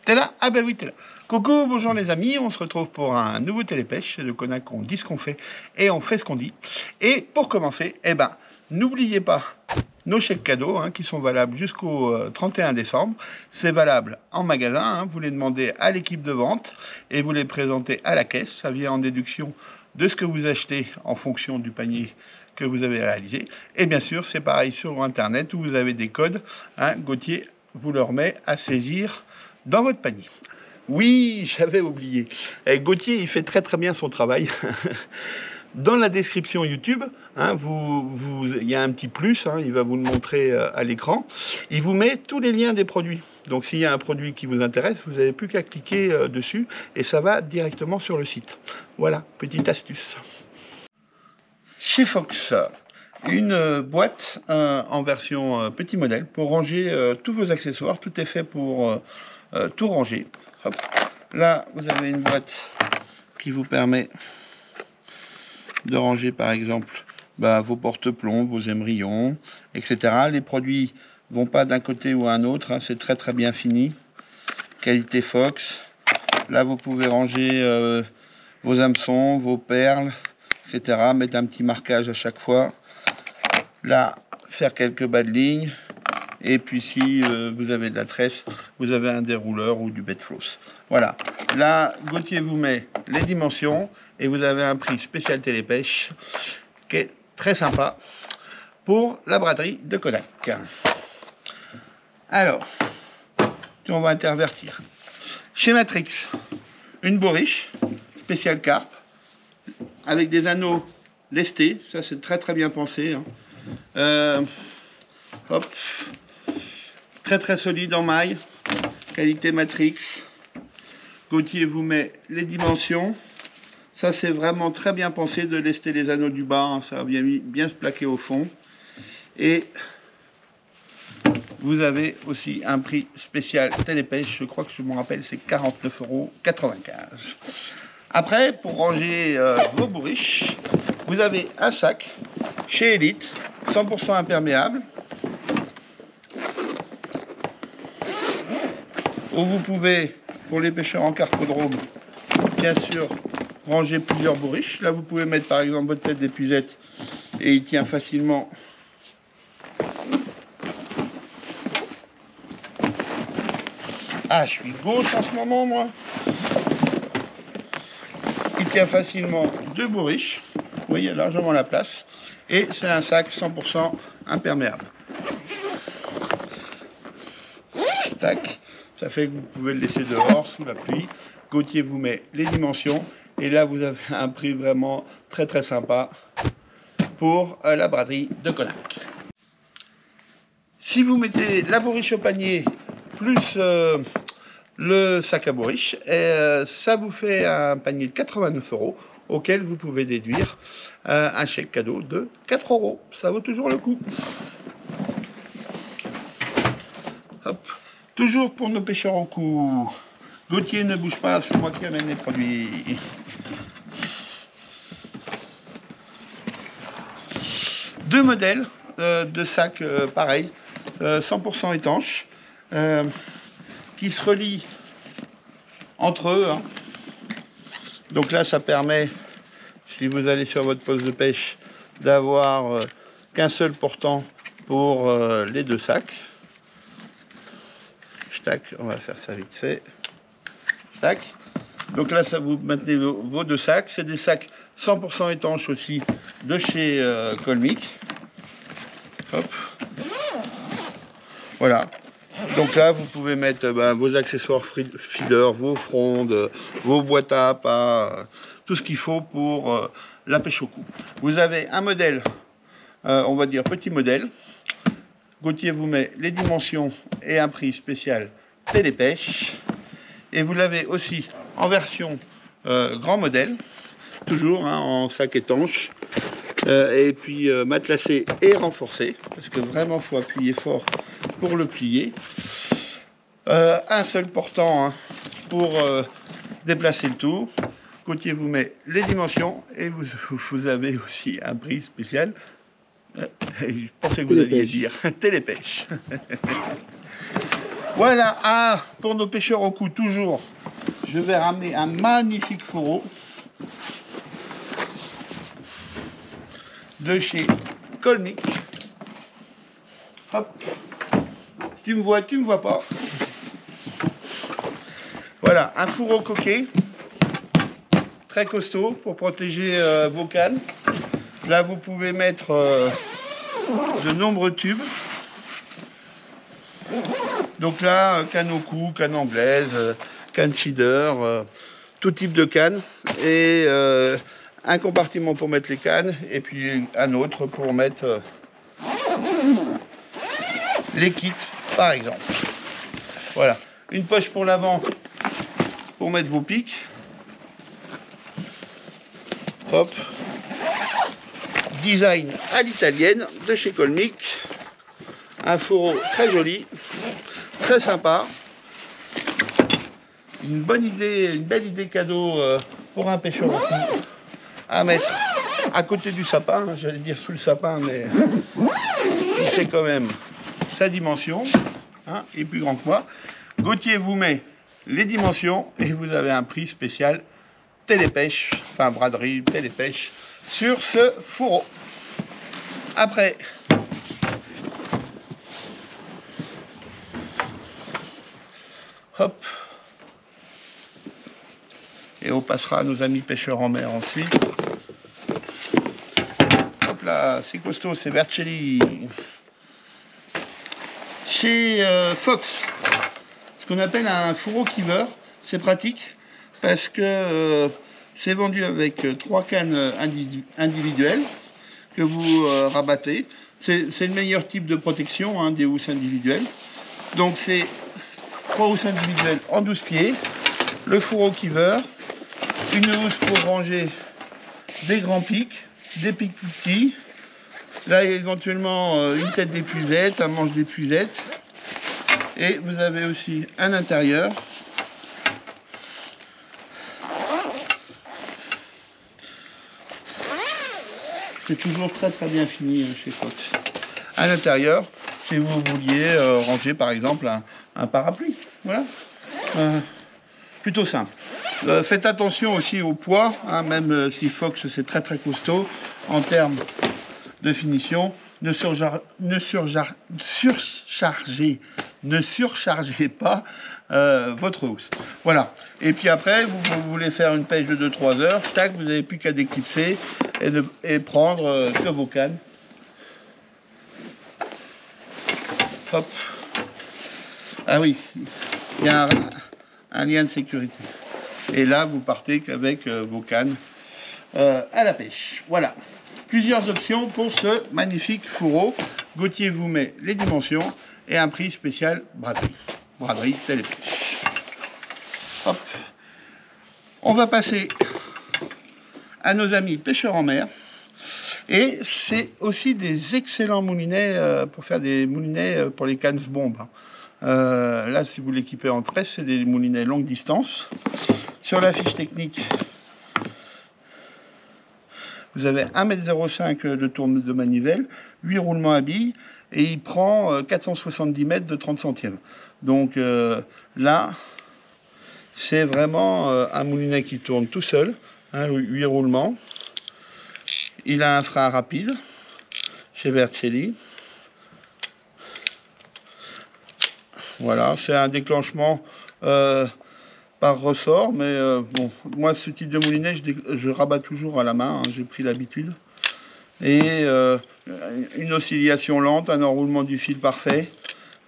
T'es là? Ah ben oui, t'es là. Coucou, bonjour les amis, on se retrouve pour un nouveau télépêche de Konak. On dit ce qu'on fait et on fait ce qu'on dit. Et pour commencer, eh ben, n'oubliez pas nos chèques cadeaux qui sont valables jusqu'au 31 décembre. C'est valable en magasin, vous les demandez à l'équipe de vente et vous les présentez à la caisse. Ça vient en déduction de ce que vous achetez en fonction du panier que vous avez réalisé. Et bien sûr, c'est pareil sur Internet où vous avez des codes. Gauthier vous leur met à saisir dans votre panier. Oui, j'avais oublié. Gauthier, il fait très très bien son travail. Dans la description YouTube, il y a un petit plus, il va vous le montrer à l'écran. Il vous met tous les liens des produits. Donc s'il y a un produit qui vous intéresse, vous n'avez plus qu'à cliquer dessus et ça va directement sur le site. Voilà, petite astuce. Chez Fox, une boîte en version petit modèle pour ranger tous vos accessoires. Tout est fait pour tout ranger. Hop. Là, vous avez une boîte qui vous permet de ranger par exemple vos porte-plombs, vos émerillons, etc. Les produits vont pas d'un côté ou à un autre, c'est très très bien fini. Qualité Fox. Là, vous pouvez ranger vos hameçons, vos perles, etc. Mettre un petit marquage à chaque fois. Là, faire quelques bas de ligne. Et puis si vous avez de la tresse, vous avez un dérouleur ou du bed floss. Voilà. Là, Gauthier vous met les dimensions et vous avez un prix spécial télépêche qui est très sympa pour la braderie de Konak. Alors, on va intervertir. Chez Matrix, une bourriche spéciale carpe avec des anneaux lestés. Ça, c'est très très bien pensé. Hop. Très très solide en maille, qualité Matrix. Gauthier vous met les dimensions. Ça c'est vraiment très bien pensé de lester les anneaux du bas, ça va bien se plaquer au fond. Et vous avez aussi un prix spécial télépêche, je crois que je me rappelle c'est 49,95 €. Après, pour ranger vos bourriches, vous avez un sac chez Elite, 100% imperméable. Où vous pouvez, pour les pêcheurs en carpodrome, bien sûr, ranger plusieurs bourriches. Là, vous pouvez mettre par exemple votre tête d'épuisette et il tient facilement. Ah, je suis gauche en ce moment, moi. Il tient facilement deux bourriches. Oui, il y a largement la place. Et c'est un sac 100% imperméable. Tac. Ça fait que vous pouvez le laisser dehors, sous la pluie. Gauthier vous met les dimensions. Et là, vous avez un prix vraiment très très sympa pour la braderie de Konak. Si vous mettez la bourriche au panier, plus le sac à bourriche, ça vous fait un panier de 89 € auquel vous pouvez déduire un chèque cadeau de 4 €. Ça vaut toujours le coup. Hop. Toujours pour nos pêcheurs au cou. Gauthier ne bouge pas, c'est moi qui amène les produits. Deux modèles de sacs pareils, 100% étanches, qui se relient entre eux. Donc là, ça permet, si vous allez sur votre poste de pêche, d'avoir qu'un seul portant pour les deux sacs. Tac, on va faire ça vite fait. Tac. Donc là, ça vous maintenez vos deux sacs. C'est des sacs 100% étanches aussi de chez Colmic. Hop. Voilà. Donc là, vous pouvez mettre vos accessoires feeder, vos frondes, vos boîtes à appât, tout ce qu'il faut pour la pêche au cou. Vous avez un modèle, on va dire petit modèle. Gauthier vous met les dimensions et un prix spécial télépêche. Et vous l'avez aussi en version grand modèle, toujours en sac étanche. Et puis matelassé et renforcé, parce que vraiment il faut appuyer fort pour le plier. Un seul portant pour déplacer le tout. Gauthier vous met les dimensions et vous avez aussi un prix spécial. Je pensais que vous alliez dire télépêche. Voilà, pour nos pêcheurs au cou, toujours, je vais ramener un magnifique fourreau de chez Colmic. Hop, tu me vois pas. Voilà, un fourreau coquet, très costaud pour protéger vos cannes. Là, vous pouvez mettre de nombreux tubes. Donc là, canne au cou, canne anglaise, canne feeder, tout type de canne. Et un compartiment pour mettre les cannes et puis un autre pour mettre les kits, par exemple. Voilà, une poche pour l'avant pour mettre vos pics. Hop. Design à l'italienne de chez Colmic. Un fourreau très joli, très sympa. Une bonne idée, une belle idée cadeau pour un pêcheur au cou à mettre à côté du sapin. J'allais dire sous le sapin, mais il fait quand même sa dimension. Hein, il est plus grand que moi. Gauthier vous met les dimensions et vous avez un prix spécial télépêche, enfin braderie, télépêche sur ce fourreau. Après, hop, et on passera à nos amis pêcheurs en mer ensuite. Hop là, c'est costaud, c'est Vercelli. Chez Fox, ce qu'on appelle un fourreau kiver, c'est pratique parce que c'est vendu avec 3 cannes individuelles que vous rabattez. C'est le meilleur type de protection hein, des housses individuelles. Donc c'est 3 housses individuelles en 12 pieds, le fourreau kiver, une housse pour ranger des grands pics, des pics plus petits. Là, il y a éventuellement une tête d'épuisette, un manche d'épuisette. Et vous avez aussi un intérieur. C'est toujours très très bien fini chez Fox. À l'intérieur, si vous vouliez ranger par exemple un parapluie. Voilà. Plutôt simple. Faites attention aussi au poids, hein, même si Fox c'est très très costaud en termes de finition. Ne surchargez pas votre housse. Voilà. Et puis après, vous voulez faire une pêche de 2-3 heures, tac, vous n'avez plus qu'à déclipser et prendre que vos cannes. Hop. Ah oui, il y a un lien de sécurité. Et là, vous partez qu'avec vos cannes à la pêche. Voilà. Plusieurs options pour ce magnifique fourreau. Gauthier vous met les dimensions et un prix spécial braderie. Braderie télépêche. Hop. On va passer à nos amis pêcheurs en mer. Et c'est aussi des excellents moulinets pour faire des moulinets pour les cannes bombes. Là, si vous l'équipez en tresse, c'est des moulinets longue distance. Sur la fiche technique, vous avez 1,05 m de tourne de manivelle, 8 roulements à billes, et il prend 470 mètres de 30 centièmes. Donc là, c'est vraiment un moulinet qui tourne tout seul, hein, 8 roulements. Il a un frein rapide chez Vercelli. Voilà, c'est un déclenchement par ressort, mais bon, moi ce type de moulinet, je rabats toujours à la main, hein, j'ai pris l'habitude. Et une oscillation lente, un enroulement du fil parfait.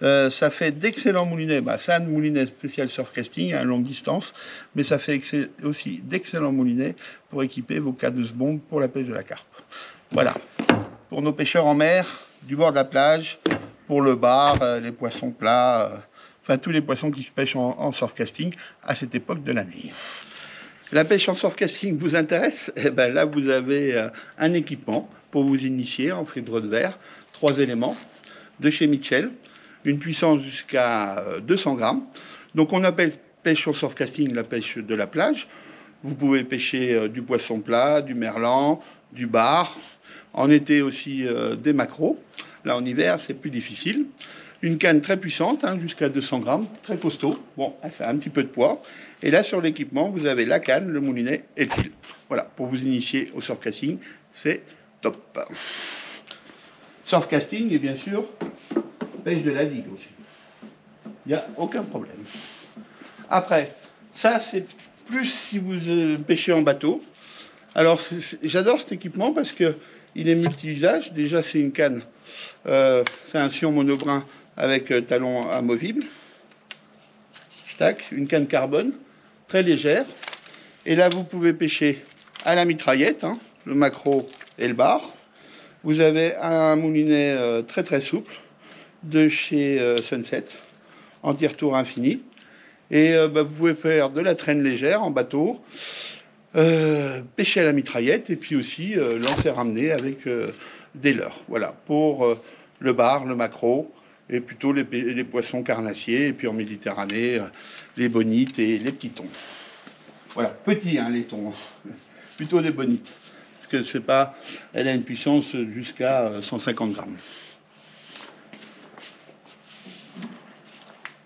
Ça fait d'excellents moulinets. C'est un moulinet spécial surfcasting à longue distance, mais ça fait aussi d'excellents moulinets pour équiper vos K12 bombes pour la pêche de la carpe. Voilà, pour nos pêcheurs en mer, du bord de la plage, pour le bar, les poissons plats, enfin tous les poissons qui se pêchent en surfcasting à cette époque de l'année. La pêche en surfcasting vous intéresse? Eh ben là, vous avez un équipement pour vous initier en fibre de verre, 3 éléments de chez Mitchell, une puissance jusqu'à 200 grammes. Donc on appelle pêche en surfcasting la pêche de la plage. Vous pouvez pêcher du poisson plat, du merlan, du bar, en été aussi des maquereaux. Là en hiver c'est plus difficile. Une canne très puissante, hein, jusqu'à 200 grammes, très costaud. Bon, elle fait un petit peu de poids. Et là, sur l'équipement, vous avez la canne, le moulinet et le fil. Voilà, pour vous initier au surfcasting, c'est top. Surfcasting et bien sûr, pêche de la digue aussi. Il n'y a aucun problème. Après, ça, c'est plus si vous pêchez en bateau. Alors, j'adore cet équipement parce qu'il est multi-usage. Déjà, c'est une canne. C'est un sion monobrin avec talon amovible. Tac, une canne carbone, très légère. Et là, vous pouvez pêcher à la mitraillette, hein, le maquereau et le bar. Vous avez un moulinet très très souple de chez Sunset, anti-retour infini. Et vous pouvez faire de la traîne légère en bateau, pêcher à la mitraillette et puis aussi lancer ramener avec des leurres. Voilà, pour le bar, le maquereau et plutôt les poissons carnassiers. Et puis en Méditerranée, les bonites et les petits thons. Voilà, petits hein, les thons, plutôt des bonites. Parce que c'est pas, elle a une puissance jusqu'à 150 grammes.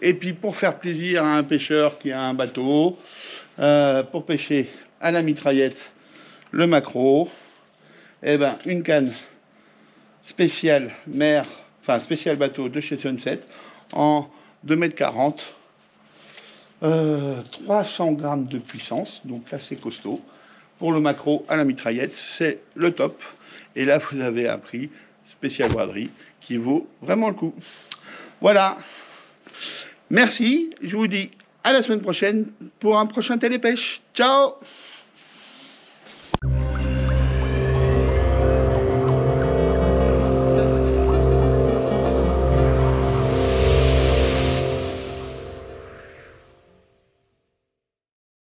Et puis pour faire plaisir à un pêcheur qui a un bateau, pour pêcher à la mitraillette le maquereau, eh ben, une canne spéciale mer, enfin spéciale bateau de chez Sunset en 2,40 m, 300 grammes de puissance, donc là c'est costaud. Pour le maquereau à la mitraillette, c'est le top. Et là vous avez un prix spécial braderie qui vaut vraiment le coup. Voilà. Merci, je vous dis à la semaine prochaine pour un prochain télépêche. Ciao!